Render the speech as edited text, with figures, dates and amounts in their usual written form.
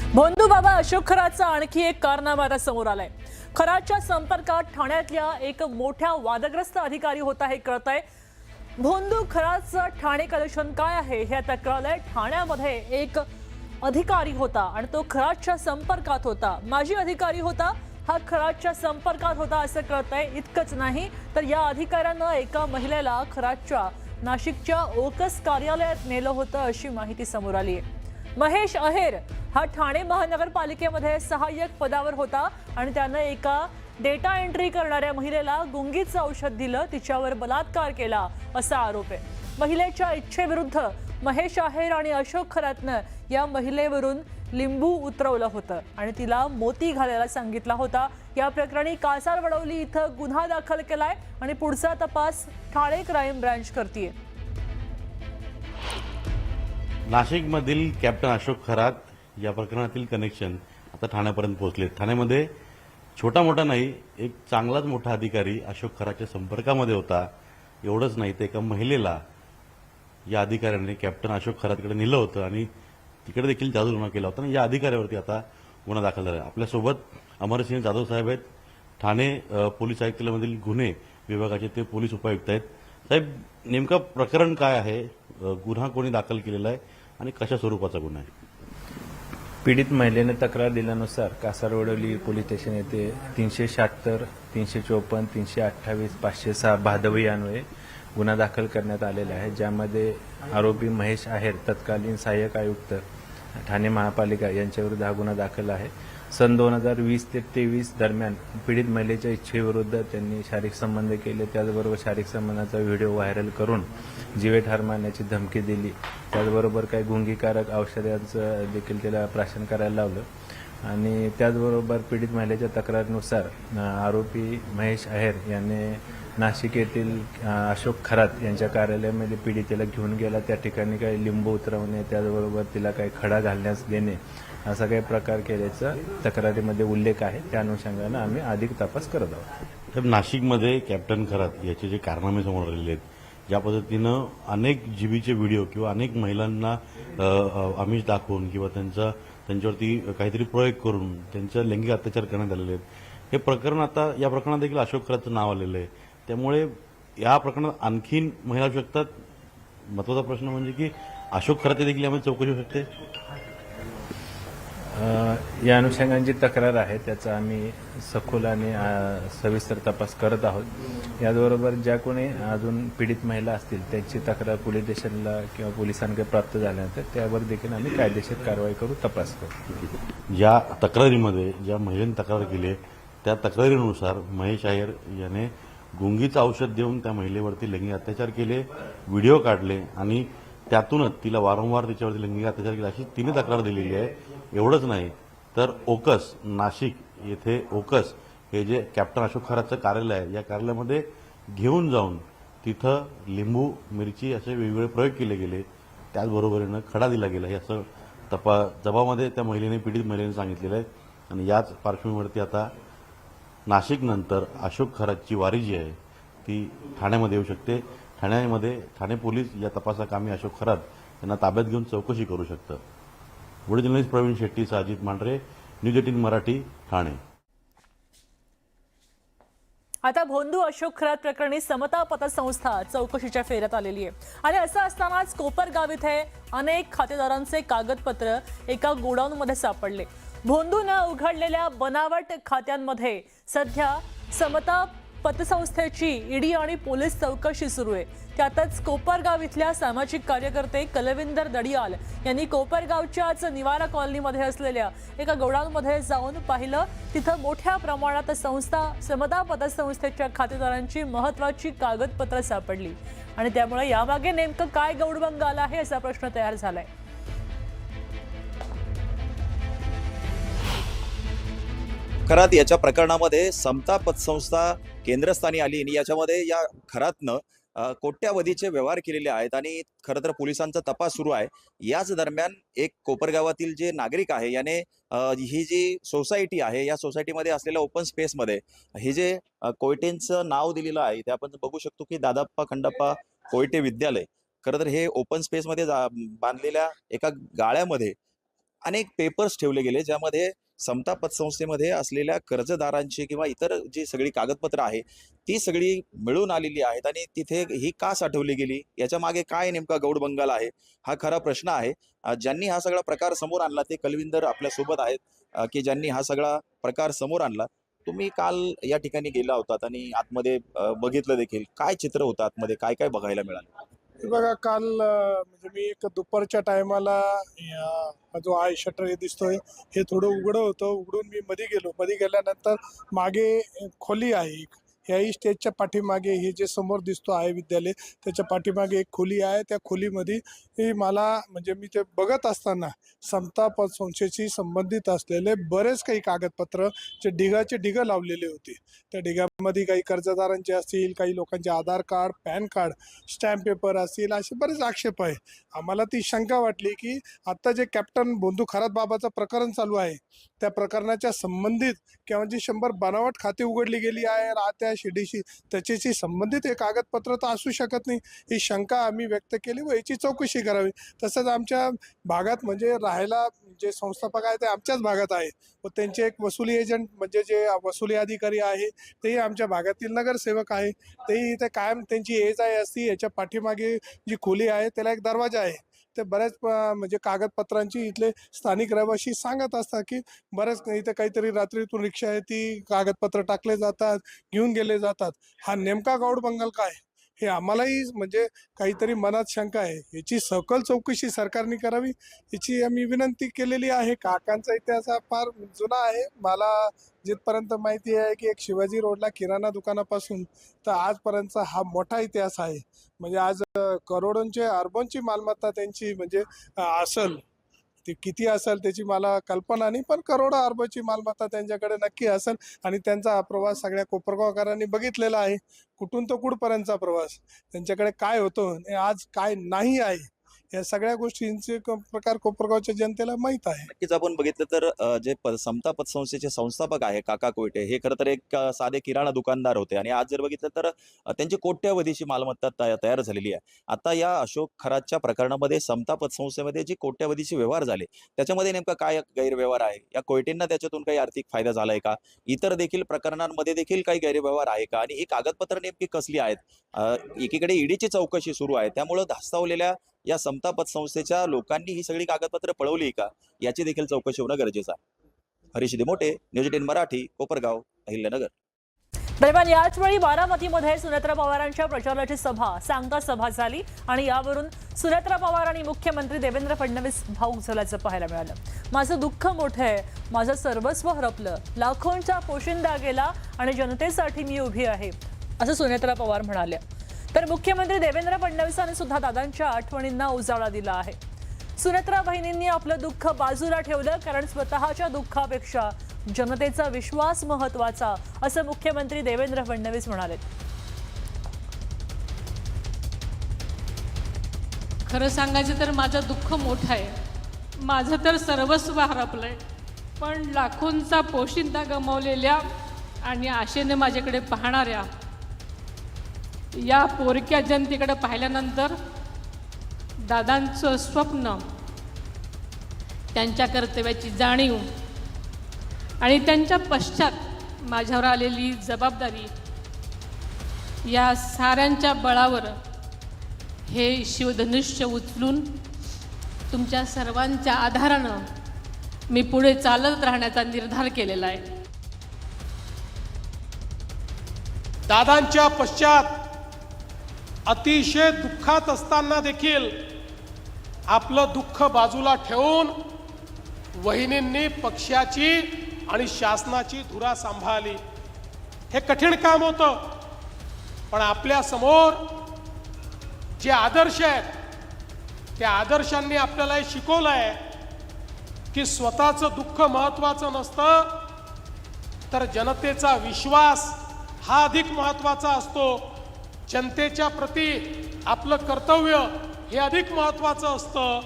भोंदू बाबा अशोक खराचा आणखी एक कारनामा आता समोर आलाय। खराच्या संपर्कात ठाण्यातल्या एक मोठ्या वादग्रस्त अधिकारी होता हे कळतंय। भोंदू खराचं ठाणे कनेक्शन काय आहे हे आता कळलंय। ठाण्यामध्ये एक अधिकारी होता आणि तो खराच्या संपर्कात होता, माजी अधिकारी होता, हा खराच्या संपर्कात होता असं कळतंय। इतकंच नाही तर या अधिकाऱ्यानं एका महिलेला खराच्या नाशिकच्या ओकस कार्यालयात नेलं होतं अशी माहिती समोर आली आहे। महेश अहेर हा ठाणे महानगरपालिकेमध्ये सहाय्यक पदावर होता आणि त्याने एका डेटा एंट्री करणाऱ्या महिलेला गुंगीचं औषध दिलं, तिच्यावर बलात्कार केला असा आरोप आहे। महिलेच्या इच्छेविरुद्ध महेश अहेर आणि अशोक खरातनं या महिलेवरून लिंबू उतरवलं होतं आणि तिला मोती घालायला सांगितला होता। या प्रकरणी कासारवडवली इथं गुन्हा दाखल केलाय आणि पुढचा तपास ठाणे क्राईम ब्रांच करतेय। नाशिकमधील कॅप्टन अशोक खरात या प्रकरणातील कनेक्शन आता ठाण्यापर्यंत पोहोचले। ठाण्यामध्ये छोटा मोठा नाही, एक चांगलाच मोठा अधिकारी अशोक खराच्या संपर्कामध्ये होता। एवढंच नाही तर एका महिलेला या अधिकाऱ्याने कॅप्टन अशोक खरातकडे नेलं होतं आणि तिकडे देखील जादूटोणा केला होता आणि या अधिकाऱ्यावरती आता गुन्हा दाखल झाला। आपल्यासोबत अमरसिंह जाधव साहेब आहेत, ठाणे पोलीस आयुक्तालयामधील गुन्हे विभागाचे ते पोलीस उपायुक्त आहेत। साहेब, नेमकं प्रकरण काय आहे, गुन्हा कोणी दाखल केलेला आहे आणि कशा स्वरूपाचा गुन्हा आहे? पीडित महिलेने तक्रार दिल्यानुसार कासारवडवली पोलीस स्टेशन येथे 376, 354, 328, 506 भादवी अन्वये गुन्हा दाखल करण्यात आलेला आहे, ज्यामध्ये आरोपी महेश आहेर तत्कालीन सहाय्यक आयुक्त ठाणे महापालिका यांच्याविरुद्ध हा गुन्हा दाखल आहे। सन 2020 ते 23 दरम्यान पीडित महिलेच्या इच्छेविरुद्ध त्यांनी शारीरिक संबंध केले, त्याचबरोबर शारीरिक संबंधाचा व्हिडिओ व्हायरल करून जीवेठार मारण्याची धमकी दिली, त्याचबरोबर काही गुंगीकारक औषधांचं देखील त्याला प्राशन करायला लावलं आणि त्याचबरोबर पीडित महिलेच्या तक्रारीनुसार आरोपी महेश आहेर यांनी नाशिक येथील अशोक खरात यांच्या कार्यालयामध्ये पीडितेला घेऊन गेला, त्या ठिकाणी काही लिंबू उतरवणे, त्याचबरोबर तिला काही खडा घालण्यास देणे असा काही प्रकार केल्याचा तक्रारीमध्ये उल्लेख आहे। त्या अनुषंगाने आम्ही अधिक तपास करत आहोत। तर नाशिकमध्ये कॅप्टन खरात याचे जे कारनामे समोर आलेले आहेत, ज्या पद्धतीनं अनेक जीबीचे व्हिडिओ किंवा अनेक महिलांना आमिष दाखवून किंवा त्यांच्यावरती काहीतरी प्रयोग करून त्यांचा लैंगिक अत्याचार करण्यात आलेले आहेत, हे प्रकरण आता या प्रकरणात देखील अशोक खरातचं नाव आलेलं आहे। त्यामुळे या प्रकरणात आणखीन महिला होऊ शकतात। महत्त्वाचा प्रश्न म्हणजे की अशोक खरात देखील यामध्ये चौकशी होऊ शकते। या अनुषंगाने तक्रार आहे त्याचा आम्ही सखोल आणि सविस्तर तपास करत आहोत। याचबरोबर ज्या कोणी अजून पीडित महिला असतील त्यांची तक्रार पोलीस स्टेशनला किंवा पोलिसांकडे प्राप्त झाल्यानंतर त्यावर देखील आम्ही कायदेशीर कारवाई करू, तपास करू। ज्या तक्रारीमध्ये ज्या महिलेने तक्रार केली त्या तक्रारीनुसार महेश अहेर याने गुंगीचं औषध देऊन त्या महिलेवरती लैंगिक अत्याचार केले, व्हिडिओ काढले आणि त्यातूनच तिला वारंवार तिच्यावरती लैंगिक अत्याचार केला अशी तिने तक्रार दिलेली आहे। एवढंच नाही तर ओकस नाशिक येथे ओकस हे जे कॅप्टन अशोक खरातचं कार्यालय आहे, या कार्यालयामध्ये घेऊन जाऊन तिथं लिंबू मिरची असे वेगवेगळे प्रयोग केले गेले, त्याचबरोबरीनं खडा दिला गेला हे असं जबाबामध्ये त्या महिलेने पीडित महिलेने सांगितलेलं आहे। आणि याच पार्श्वभूमीवरती आता नाशिकनंतर अशोक खरातची वारी जी आहे ती ठाण्यामध्ये येऊ शकते। ठाणे पोलीस या तपासाकामी अशोक खरात यांना ताब्यात घेऊन चौकशी करू शकतं। Video journalist Praveen Shetty, Ajit Mandhare, news 18 Marathi, Thane. आता भोंदू अशोक खरात प्रकरणी समता पतसंस्था चौकशीच्या फेऱ्यात आलेली आहे आणि असं असतानाच कोपरगाव इथे अनेक खातेदारांचे कागदपत्र एका गोडाऊनमध्ये सापडले। भोंदूनं उघडलेल्या बनावट खात्यांमध्ये सध्या समता पतसंस्थेची ईडी आणि पोलीस चौकशी सुरू आहे। त्यातच कोपरगाव इथल्या सामाजिक कार्यकर्ते कलविंदर दडियाल यांनी कोपरगावच्याच निवारा कॉलनीमध्ये असलेल्या एका गोडाऊनमध्ये जाऊन पाहिलं, तिथं मोठ्या प्रमाणात समता पतसंस्थेच्या खातेदारांची महत्त्वाची कागदपत्र सापडली आणि त्यामुळे यामागे नेमकं काय गौडबंग आला आहे असा प्रश्न तयार झालाय। खरात याच्या प्रकरणामध्ये समता पतसंस्था केंद्रस्थानी आली आणि याच्यामध्ये या खरातनं कोट्यावधीचे व्यवहार केलेले आहेत आणि खरं तर पोलिसांचा तपास सुरू आहे। याच दरम्यान एक कोपरगावातील जे नागरिक आहे याने ही जी सोसायटी आहे या सोसायटीमध्ये असलेल्या ओपन स्पेसमध्ये हे जे कोयटेंचं नाव दिलेलं आहे ते आपण बघू शकतो की दादाप्पा खंडप्पा कोयटे विद्यालय। खरं तर हे ओपन स्पेसमध्ये बांधलेल्या एका गाळ्यामध्ये अनेक पेपर्स ठेवले गेले ज्यामध्ये समता पतसंस्थेमध्ये असलेल्या कर्जदारांची किंवा इतर जी सगळी कागदपत्र आहे ती सगळी मिळून आलेली आहेत आणि तिथे ही का साठवली गेली, याच्या मागे काय नेमका गौडबंगाल आहे, हा खरा प्रश्न आहे. ज्यांनी हा सगळा प्रकार समोर आणला ते कलविंदर आपल्या सोबत आहेत, की ज्यांनी हा सगळा प्रकार समोर आणला. तुम्ही काल या ठिकाणी गेला होतात आणि आतमध्ये बघितलं देखील, काय चित्र होतं आतमध्ये, काय काय बघायला मिळालं? हे बघा, काल म्हणजे मी एक दुपारच्या टायमाला जो आहे शटर हे दिसतोय हे थोडं उघडं होतं. उघडून मी मध्ये गेलो. मध्ये गेल्यानंतर मागे एक खोली आहे. ह्याही स्टेजच्या पाठीमागे हे जे समोर दिसतो आहे विद्यालय, त्याच्या पाठीमागे एक खोली आहे. त्या खोलीमध्ये हे मला म्हणजे मी ते बघत असताना समता पतसंस्थेशी संबंधित असलेले बरेच काही कागदपत्र जे ढिगाचे ढिगं लावलेले होते. त्या ढिगामध्ये काही कर्जदारांचे असतील, काही लोकांचे Aadhaar card, PAN card, stamp paper असतील, असे बरेच आक्षेप आहे. आम्हाला ती शंका वाटली की आत्ता जे कॅप्टन भोंदू खरात बाबाचं प्रकरण चालू आहे त्या प्रकरणाच्या संबंधित किंवा जी 100 बनावट खाती उघडली गेली आहे राहत्या शिडीशी, त्याच्याशी संबंधित हे कागदपत्र तर असू शकत नाही, ही शंका आम्ही व्यक्त केली व याची चौकशी करावी. तसंच आमच्या भागात म्हणजे राहायला जे संस्थापक आहे ते आमच्याच भागात आहे व त्यांचे एक वसुली एजंट म्हणजे जे वसुली अधिकारी आहे तेही आमच्या भागातील नगरसेवक आहे. तेही इथे कायम त्यांची ये जा असती. याच्या पाठीमागे जी खोली आहे त्याला एक दरवाजा आहे. ते बऱ्याच म्हणजे कागदपत्रांची इथले स्थानिक रहिवासी सांगत असतात की बऱ्याच इथे काहीतरी रात्रीतून रिक्षा आहे ती कागदपत्र टाकले जातात, घेऊन गेले जातात. हा नेमका गौडबंगाल काय हे आम्हालाही म्हणजे काहीतरी मनात शंका आहे. याची सखोल चौकशी सरकारने करावी याची आम्ही विनंती केलेली आहे. काकांचा इतिहास हा फार जुना आहे. मला जिथपर्यंत माहिती आहे की एक शिवाजी रोडला किराणा दुकानापासून तर आजपर्यंतचा हा मोठा इतिहास आहे. म्हणजे आज करोडोंचे अरबोंची मालमत्ता त्यांची म्हणजे असल, ती किती असेल त्याची मला कल्पना नाही, पण करोडो अरबोची मालमत्ता त्यांच्याकडे नक्की असेल. आणि त्यांचा हा प्रवास सगळ्या कोपरगावकरांनी बघितलेला आहे. कुठून तो कुठपर्यंतचा प्रवास, त्यांच्याकडे काय होतं आणि आज काय नाही आहे, या सगळ्या गोष्टींचे प्रकार कोपरगावच्या जनतेला माहीत आहे. नक्कीच आपण बघितलं तर जे समता पतसंस्थेचे संस्थापक आहे काका कोयटे, हे खरं तर एक साधे किराणा दुकानदार होते आणि आज जर बघितलं तर त्यांची कोट्यवधीची मालमत्ता तयार झालेली आहे. आता या अशोक खरातच्या प्रकरणामध्ये समता पतसंस्थेमध्ये जी कोट्यवधीचे व्यवहार झाले त्याच्यामध्ये नेमका काय गैरव्यवहार आहे, या कोयटेंना त्याच्यातून काही आर्थिक फायदा झालाय का, इतर देखील प्रकरणांमध्ये देखील काही गैरव्यवहार आहे का, आणि ही कागदपत्र नेमकी कसली आहेत. एकीकडे ईडीची चौकशी सुरू आहे, त्यामुळे धास्तावलेल्या या समता पतसंस्थेच्या लोकांनी ही सगळी कागदपत्र पळवली का, याची देखील चौकशी होणं गरजेचं आहे. हरीश दिमोटे, न्यूज 18 मराठी, कोपरगाव, अहिल्यानगर. दरम्यान याचवेळी बारामतीमध्ये सुनेत्रा पवारांच्या प्रचाराची सांगता सभा झाली आणि यावरून सुनेत्रा पवार आणि मुख्यमंत्री देवेंद्र फडणवीस भाऊक झाल्याचं पाहायला मिळालं. माझं दुःख मोठं आहे, माझं सर्वस्व हरपलं, लाखोंचा पोशिंदा गेला आणि जनतेसाठी मी उभी आहे, असं सुनेत्रा पवार म्हणाल्या. तर मुख्यमंत्री देवेंद्र फडणवीसांनी सुद्धा दादांच्या आठवणींना उजाळा दिला आहे. सुनेत्रा बहिणींनी आपलं दुःख बाजूला ठेवलं, कारण स्वतःच्या दुःखापेक्षा जनतेचा विश्वास महत्वाचा, असं मुख्यमंत्री देवेंद्र फडणवीस म्हणाले. खरं सांगायचं तर माझं दुःख मोठं आहे, माझं तर सर्वस्व हरपलंय, पण लाखोंचा पोशिंदा गमावलेल्या आणि आशेने माझ्याकडे पाहणाऱ्या या पोरक्या जनतेकडे पाहिल्यानंतर दादांचं स्वप्न, त्यांच्या कर्तव्याची जाणीव आणि त्यांच्या पश्चात माझ्यावर आलेली जबाबदारी, या साऱ्यांच्या बळावर हे शिवधनुष्य उचलून तुमच्या सर्वांच्या आधारानं मी पुढे चालत राहण्याचा निर्धार केलेला आहे. दादांच्या पश्चात अतिशय दुःखात असताना देखील आपलं दुःख बाजूला ठेवून वहिनींनी पक्षाची आणि शासनाची धुरा सांभाळली. हे कठीण काम होतं, पण आपल्या समोर जे आदर्श आहेत त्या आदर्शांनी आपल्याला हे शिकवलं आहे की स्वतःचं दुःख महत्त्वाचं नसतं, तर जनतेचा विश्वास हा अधिक महत्त्वाचा असतो. जनतेच्या प्रती आपलं कर्तव्य हे अधिक महत्त्वाचं असतं.